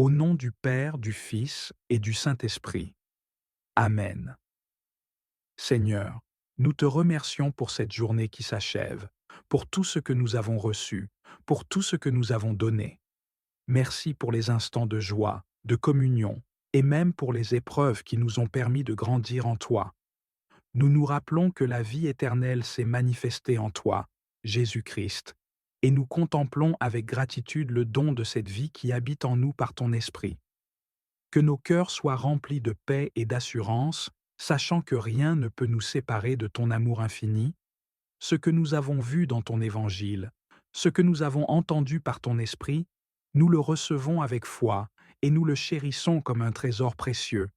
Au nom du Père, du Fils et du Saint-Esprit. Amen. Seigneur, nous te remercions pour cette journée qui s'achève, pour tout ce que nous avons reçu, pour tout ce que nous avons donné. Merci pour les instants de joie, de communion, et même pour les épreuves qui nous ont permis de grandir en toi. Nous nous rappelons que la vie éternelle s'est manifestée en toi, Jésus-Christ, et nous contemplons avec gratitude le don de cette vie qui habite en nous par ton Esprit. Que nos cœurs soient remplis de paix et d'assurance, sachant que rien ne peut nous séparer de ton amour infini, ce que nous avons vu dans ton évangile, ce que nous avons entendu par ton esprit, nous le recevons avec foi et nous le chérissons comme un trésor précieux.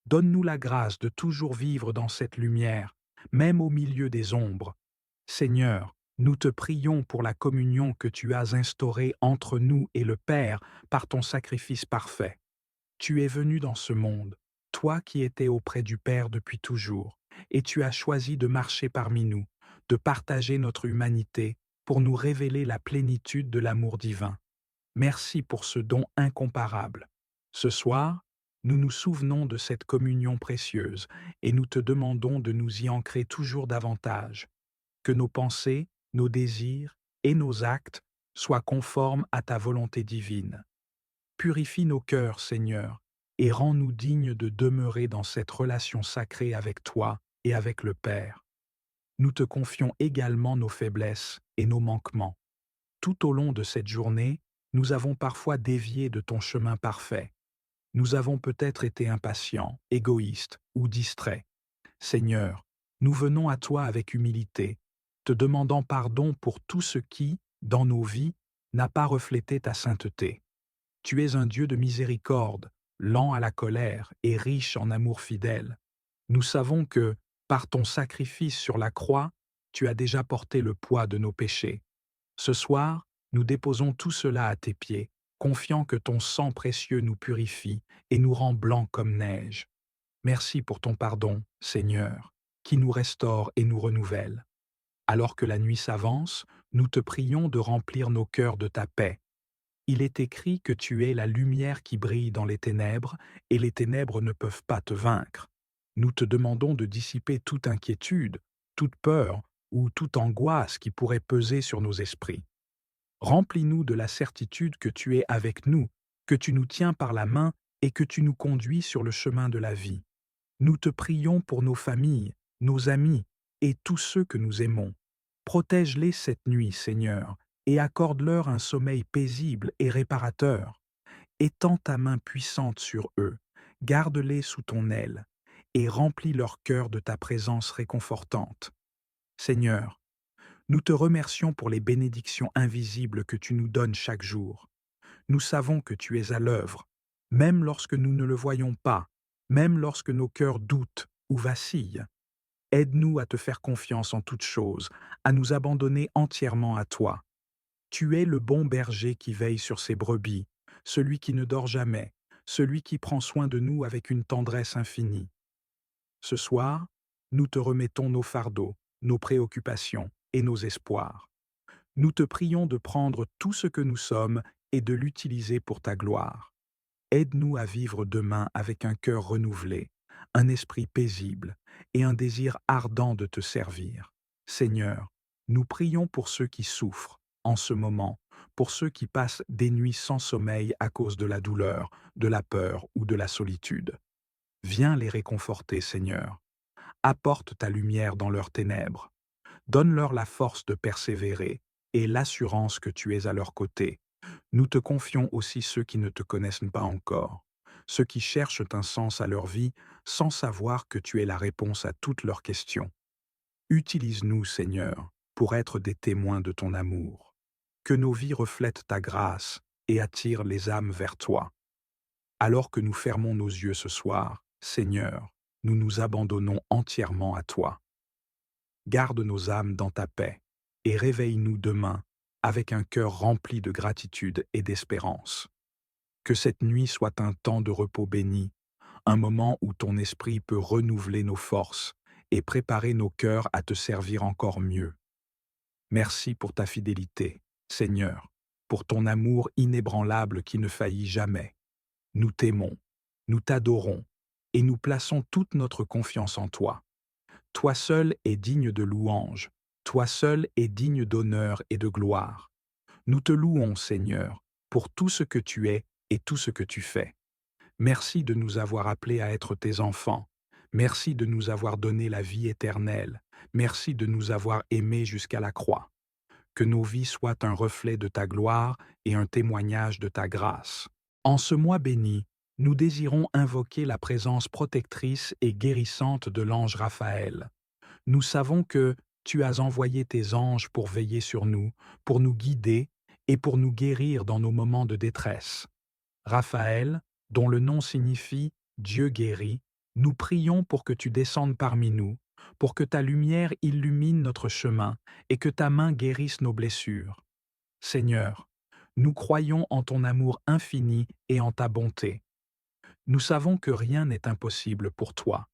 Donne-nous la grâce de toujours vivre dans cette lumière, même au milieu des ombres. Seigneur, nous te prions pour la communion que tu as instaurée entre nous et le Père par ton sacrifice parfait. Tu es venu dans ce monde, toi qui étais auprès du Père depuis toujours, et tu as choisi de marcher parmi nous, de partager notre humanité pour nous révéler la plénitude de l'amour divin. Merci pour ce don incomparable. Ce soir, nous nous souvenons de cette communion précieuse et nous te demandons de nous y ancrer toujours davantage, que nos pensées, nos désirs et nos actes soient conformes à ta volonté divine. Purifie nos cœurs, Seigneur, et rends-nous dignes de demeurer dans cette relation sacrée avec toi et avec le Père. Nous te confions également nos faiblesses et nos manquements. Tout au long de cette journée, nous avons parfois dévié de ton chemin parfait. Nous avons peut-être été impatients, égoïstes ou distraits. Seigneur, nous venons à toi avec humilité, te demandant pardon pour tout ce qui, dans nos vies, n'a pas reflété ta sainteté. Tu es un Dieu de miséricorde, lent à la colère et riche en amour fidèle. Nous savons que, par ton sacrifice sur la croix, tu as déjà porté le poids de nos péchés. Ce soir, nous déposons tout cela à tes pieds, confiant que ton sang précieux nous purifie et nous rend blancs comme neige. Merci pour ton pardon, Seigneur, qui nous restaure et nous renouvelle. Alors que la nuit s'avance, nous te prions de remplir nos cœurs de ta paix. Il est écrit que tu es la lumière qui brille dans les ténèbres, et les ténèbres ne peuvent pas te vaincre. Nous te demandons de dissiper toute inquiétude, toute peur ou toute angoisse qui pourrait peser sur nos esprits. Remplis-nous de la certitude que tu es avec nous, que tu nous tiens par la main et que tu nous conduis sur le chemin de la vie. Nous te prions pour nos familles, nos amis et tous ceux que nous aimons. Protège-les cette nuit, Seigneur, et accorde-leur un sommeil paisible et réparateur. Étends ta main puissante sur eux, garde-les sous ton aile, et remplis leur cœur de ta présence réconfortante. Seigneur, nous te remercions pour les bénédictions invisibles que tu nous donnes chaque jour. Nous savons que tu es à l'œuvre, même lorsque nous ne le voyons pas, même lorsque nos cœurs doutent ou vacillent. Aide-nous à te faire confiance en toutes choses, à nous abandonner entièrement à toi. Tu es le bon berger qui veille sur ses brebis, celui qui ne dort jamais, celui qui prend soin de nous avec une tendresse infinie. Ce soir, nous te remettons nos fardeaux, nos préoccupations et nos espoirs. Nous te prions de prendre tout ce que nous sommes et de l'utiliser pour ta gloire. Aide-nous à vivre demain avec un cœur renouvelé, un esprit paisible et un désir ardent de te servir. Seigneur, nous prions pour ceux qui souffrent en ce moment, pour ceux qui passent des nuits sans sommeil à cause de la douleur, de la peur ou de la solitude. Viens les réconforter, Seigneur. Apporte ta lumière dans leurs ténèbres. Donne-leur la force de persévérer et l'assurance que tu es à leur côté. Nous te confions aussi ceux qui ne te connaissent pas encore, ceux qui cherchent un sens à leur vie sans savoir que tu es la réponse à toutes leurs questions. Utilise-nous, Seigneur, pour être des témoins de ton amour. Que nos vies reflètent ta grâce et attirent les âmes vers toi. Alors que nous fermons nos yeux ce soir, Seigneur, nous nous abandonnons entièrement à toi. Garde nos âmes dans ta paix et réveille-nous demain avec un cœur rempli de gratitude et d'espérance. Que cette nuit soit un temps de repos béni, un moment où ton esprit peut renouveler nos forces et préparer nos cœurs à te servir encore mieux. Merci pour ta fidélité, Seigneur, pour ton amour inébranlable qui ne faillit jamais. nous t'aimons, nous t'adorons, et nous plaçons toute notre confiance en toi. Toi seul es digne de louange, toi seul es digne d'honneur et de gloire. Nous te louons, Seigneur, pour tout ce que tu es et tout ce que tu fais. Merci de nous avoir appelés à être tes enfants. Merci de nous avoir donné la vie éternelle. Merci de nous avoir aimés jusqu'à la croix. Que nos vies soient un reflet de ta gloire et un témoignage de ta grâce. En ce mois béni, nous désirons invoquer la présence protectrice et guérissante de l'ange Raphaël. Nous savons que tu as envoyé tes anges pour veiller sur nous, pour nous guider et pour nous guérir dans nos moments de détresse. Raphaël, dont le nom signifie Dieu guérit, nous prions pour que tu descendes parmi nous, pour que ta lumière illumine notre chemin et que ta main guérisse nos blessures. Seigneur, nous croyons en ton amour infini et en ta bonté. Nous savons que rien n'est impossible pour toi,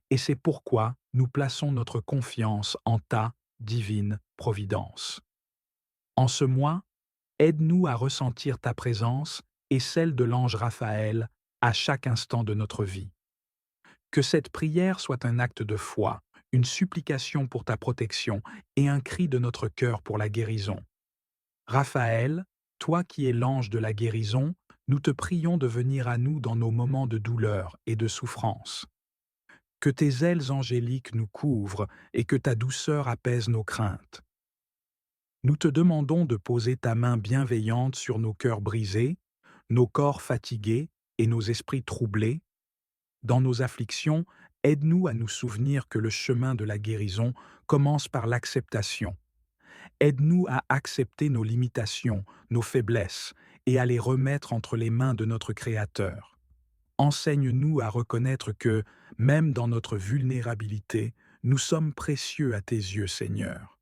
et c'est pourquoi nous plaçons notre confiance en ta divine providence. En ce mois, aide-nous à ressentir ta présence et celle de l'ange Raphaël à chaque instant de notre vie. Que cette prière soit un acte de foi, une supplication pour ta protection et un cri de notre cœur pour la guérison. Raphaël, toi qui es l'ange de la guérison, nous te prions de venir à nous dans nos moments de douleur et de souffrance. Que tes ailes angéliques nous couvrent et que ta douceur apaise nos craintes. Nous te demandons de poser ta main bienveillante sur nos cœurs brisés, nos corps fatigués et nos esprits troublés. Dans nos afflictions, aide-nous à nous souvenir que le chemin de la guérison commence par l'acceptation. Aide-nous à accepter nos limitations, nos faiblesses, et à les remettre entre les mains de notre Créateur. Enseigne-nous à reconnaître que, même dans notre vulnérabilité, nous sommes précieux à tes yeux, Seigneur.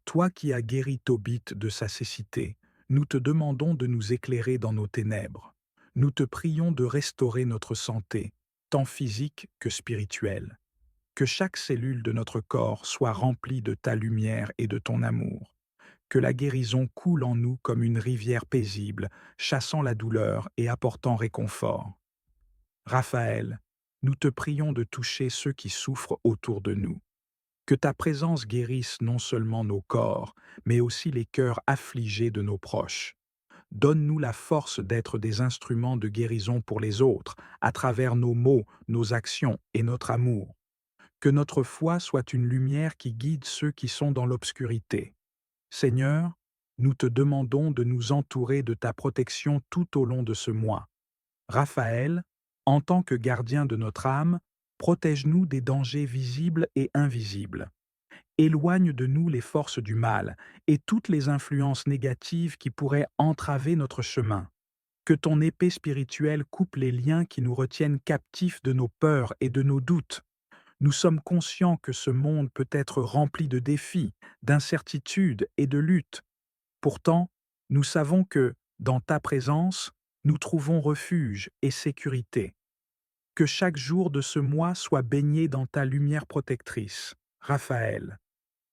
Toi qui as guéri Tobit de sa cécité, nous te demandons de nous éclairer dans nos ténèbres. Nous te prions de restaurer notre santé, tant physique que spirituelle. Que chaque cellule de notre corps soit remplie de ta lumière et de ton amour. Que la guérison coule en nous comme une rivière paisible, chassant la douleur et apportant réconfort. Raphaël, nous te prions de toucher ceux qui souffrent autour de nous. Que ta présence guérisse non seulement nos corps, mais aussi les cœurs affligés de nos proches. Donne-nous la force d'être des instruments de guérison pour les autres, à travers nos mots, nos actions et notre amour. Que notre foi soit une lumière qui guide ceux qui sont dans l'obscurité. Seigneur, nous te demandons de nous entourer de ta protection tout au long de ce mois. Raphaël, en tant que gardien de notre âme, protège-nous des dangers visibles et invisibles. Éloigne de nous les forces du mal et toutes les influences négatives qui pourraient entraver notre chemin. Que ton épée spirituelle coupe les liens qui nous retiennent captifs de nos peurs et de nos doutes. Nous sommes conscients que ce monde peut être rempli de défis, d'incertitudes et de luttes. Pourtant, nous savons que, dans ta présence, nous trouvons refuge et sécurité. Que chaque jour de ce mois soit baigné dans ta lumière protectrice, Raphaël.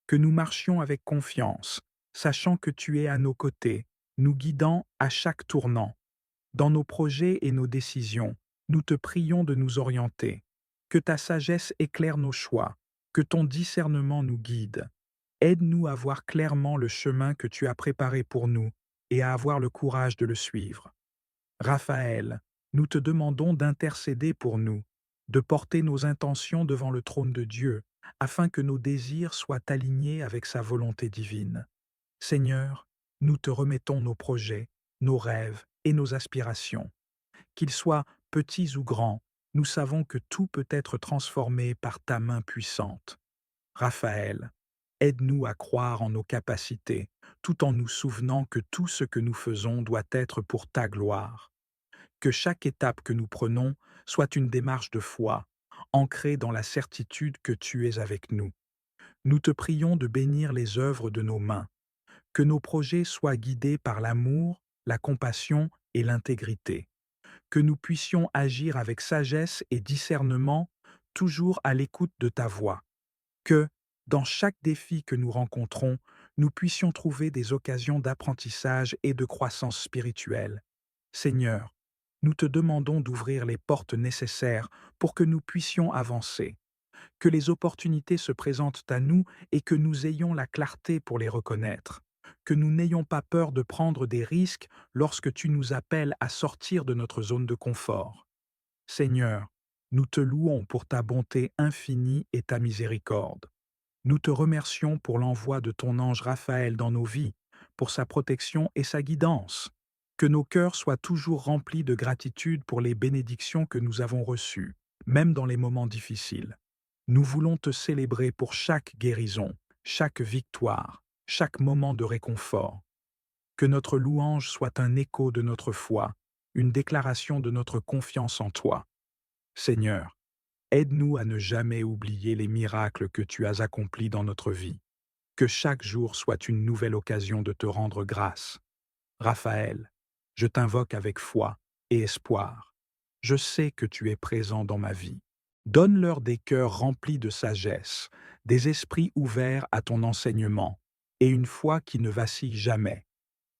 Que nous marchions avec confiance, sachant que tu es à nos côtés, nous guidant à chaque tournant. Dans nos projets et nos décisions, nous te prions de nous orienter. Que ta sagesse éclaire nos choix, que ton discernement nous guide. Aide-nous à voir clairement le chemin que tu as préparé pour nous et à avoir le courage de le suivre. Raphaël, nous te demandons d'intercéder pour nous, de porter nos intentions devant le trône de Dieu, afin que nos désirs soient alignés avec sa volonté divine. Seigneur, nous te remettons nos projets, nos rêves et nos aspirations. Qu'ils soient petits ou grands, nous savons que tout peut être transformé par ta main puissante. Raphaël, aide-nous à croire en nos capacités, tout en nous souvenant que tout ce que nous faisons doit être pour ta gloire. Que chaque étape que nous prenons soit une démarche de foi, ancrée dans la certitude que tu es avec nous. Nous te prions de bénir les œuvres de nos mains, que nos projets soient guidés par l'amour, la compassion et l'intégrité, que nous puissions agir avec sagesse et discernement, toujours à l'écoute de ta voix, que, dans chaque défi que nous rencontrons, nous puissions trouver des occasions d'apprentissage et de croissance spirituelle. Seigneur, Nous te demandons d'ouvrir les portes nécessaires pour que nous puissions avancer, que les opportunités se présentent à nous et que nous ayons la clarté pour les reconnaître, que nous n'ayons pas peur de prendre des risques lorsque tu nous appelles à sortir de notre zone de confort. Seigneur, nous te louons pour ta bonté infinie et ta miséricorde. Nous te remercions pour l'envoi de ton ange Raphaël dans nos vies, pour sa protection et sa guidance. Que nos cœurs soient toujours remplis de gratitude pour les bénédictions que nous avons reçues, même dans les moments difficiles. Nous voulons te célébrer pour chaque guérison, chaque victoire, chaque moment de réconfort. Que notre louange soit un écho de notre foi, une déclaration de notre confiance en toi. Seigneur, aide-nous à ne jamais oublier les miracles que tu as accomplis dans notre vie. Que chaque jour soit une nouvelle occasion de te rendre grâce. Raphaël, je t'invoque avec foi et espoir. Je sais que tu es présent dans ma vie. Donne-leur des cœurs remplis de sagesse, des esprits ouverts à ton enseignement, et une foi qui ne vacille jamais.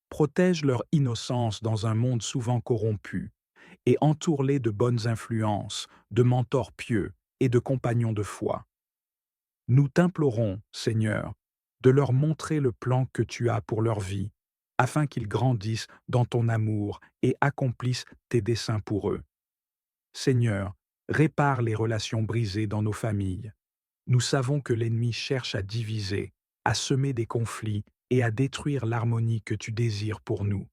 Protège leur innocence dans un monde souvent corrompu, et entoure-les de bonnes influences, de mentors pieux et de compagnons de foi. Nous t'implorons, Seigneur, de leur montrer le plan que tu as pour leur vie, afin qu'ils grandissent dans ton amour et accomplissent tes desseins pour eux. Seigneur, répare les relations brisées dans nos familles. Nous savons que l'ennemi cherche à diviser, à semer des conflits et à détruire l'harmonie que tu désires pour nous.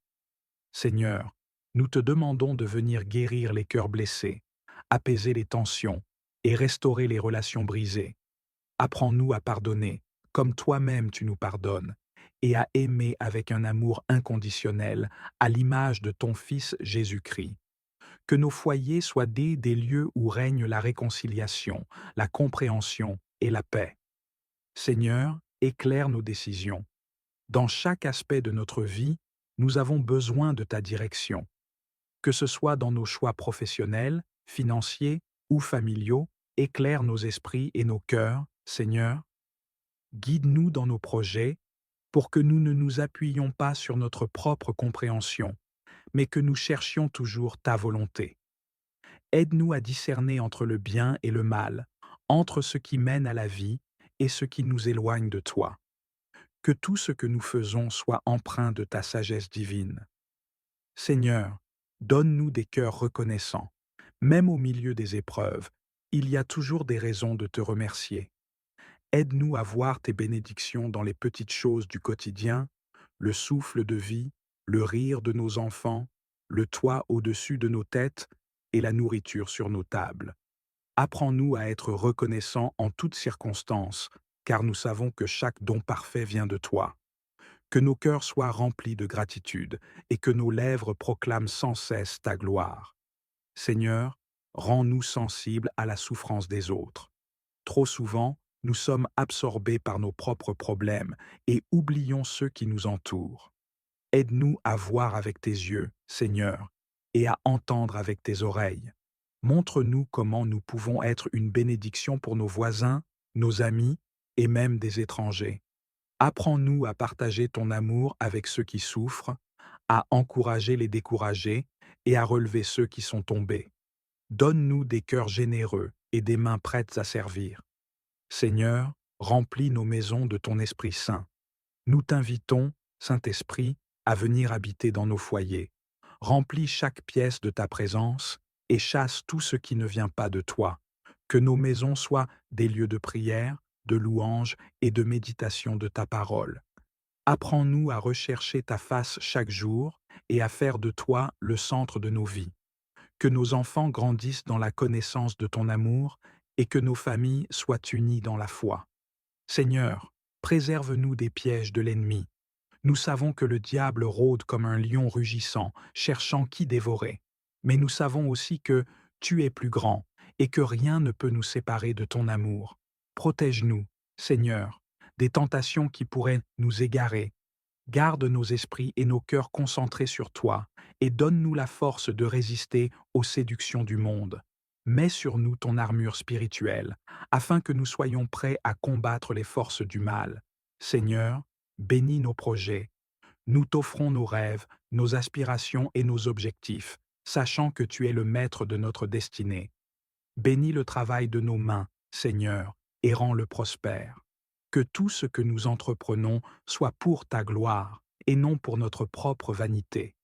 Seigneur, nous te demandons de venir guérir les cœurs blessés, apaiser les tensions et restaurer les relations brisées. Apprends-nous à pardonner, comme toi-même tu nous pardonnes, et à aimer avec un amour inconditionnel, à l'image de ton Fils Jésus-Christ. Que nos foyers soient des lieux où règne la réconciliation, la compréhension et la paix. Seigneur, éclaire nos décisions. Dans chaque aspect de notre vie, nous avons besoin de ta direction. Que ce soit dans nos choix professionnels, financiers ou familiaux, éclaire nos esprits et nos cœurs, Seigneur. Guide-nous dans nos projets pour que nous ne nous appuyions pas sur notre propre compréhension, mais que nous cherchions toujours ta volonté. Aide-nous à discerner entre le bien et le mal, entre ce qui mène à la vie et ce qui nous éloigne de toi. Que tout ce que nous faisons soit empreint de ta sagesse divine. Seigneur, donne-nous des cœurs reconnaissants. Même au milieu des épreuves, il y a toujours des raisons de te remercier. Aide-nous à voir tes bénédictions dans les petites choses du quotidien, le souffle de vie, le rire de nos enfants, le toit au-dessus de nos têtes et la nourriture sur nos tables. Apprends-nous à être reconnaissants en toutes circonstances, car nous savons que chaque don parfait vient de toi. Que nos cœurs soient remplis de gratitude et que nos lèvres proclament sans cesse ta gloire. Seigneur, rends-nous sensibles à la souffrance des autres. Trop souvent, nous sommes absorbés par nos propres problèmes et oublions ceux qui nous entourent. Aide-nous à voir avec tes yeux, Seigneur, et à entendre avec tes oreilles. Montre-nous comment nous pouvons être une bénédiction pour nos voisins, nos amis et même des étrangers. Apprends-nous à partager ton amour avec ceux qui souffrent, à encourager les découragés et à relever ceux qui sont tombés. Donne-nous des cœurs généreux et des mains prêtes à servir. Seigneur, remplis nos maisons de ton Esprit Saint. Nous t'invitons, Saint-Esprit, à venir habiter dans nos foyers. Remplis chaque pièce de ta présence et chasse tout ce qui ne vient pas de toi. Que nos maisons soient des lieux de prière, de louange et de méditation de ta parole. Apprends-nous à rechercher ta face chaque jour et à faire de toi le centre de nos vies. Que nos enfants grandissent dans la connaissance de ton amour et que nos familles soient unies dans la foi. Seigneur, préserve-nous des pièges de l'ennemi. Nous savons que le diable rôde comme un lion rugissant, cherchant qui dévorer. Mais nous savons aussi que tu es plus grand et que rien ne peut nous séparer de ton amour. Protège-nous, Seigneur, des tentations qui pourraient nous égarer. Garde nos esprits et nos cœurs concentrés sur toi et donne-nous la force de résister aux séductions du monde. Mets sur nous ton armure spirituelle, afin que nous soyons prêts à combattre les forces du mal. Seigneur, bénis nos projets. Nous t'offrons nos rêves, nos aspirations et nos objectifs. sachant que tu es le maître de notre destinée. Bénis le travail de nos mains, Seigneur, et rends-le prospère. Que tout ce que nous entreprenons soit pour ta gloire et non pour notre propre vanité.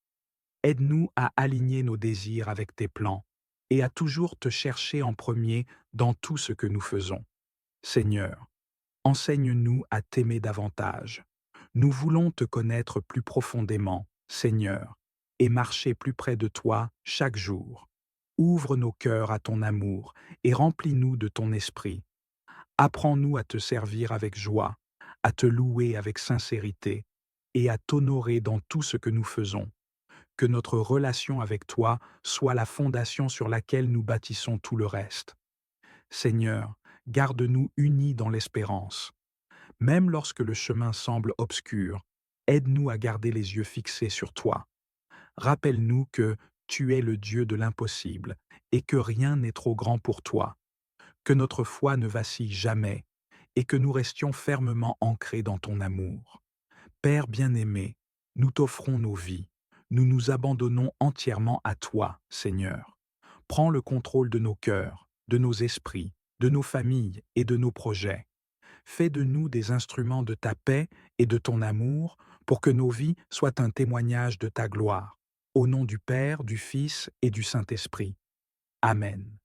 Aide-nous à aligner nos désirs avec tes plans et à toujours te chercher en premier dans tout ce que nous faisons. Seigneur, enseigne-nous à t'aimer davantage. Nous voulons te connaître plus profondément, Seigneur, et marcher plus près de toi chaque jour. Ouvre nos cœurs à ton amour et remplis-nous de ton esprit. Apprends-nous à te servir avec joie, à te louer avec sincérité et à t'honorer dans tout ce que nous faisons. Que notre relation avec toi soit la fondation sur laquelle nous bâtissons tout le reste. Seigneur, garde-nous unis dans l'espérance. Même lorsque le chemin semble obscur, aide-nous à garder les yeux fixés sur toi. Rappelle-nous que tu es le Dieu de l'impossible et que rien n'est trop grand pour toi. Que notre foi ne vacille jamais et que nous restions fermement ancrés dans ton amour. Père bien-aimé, nous t'offrons nos vies. Nous nous abandonnons entièrement à toi, Seigneur. Prends le contrôle de nos cœurs, de nos esprits, de nos familles et de nos projets. Fais de nous des instruments de ta paix et de ton amour pour que nos vies soient un témoignage de ta gloire. Au nom du Père, du Fils et du Saint-Esprit. Amen.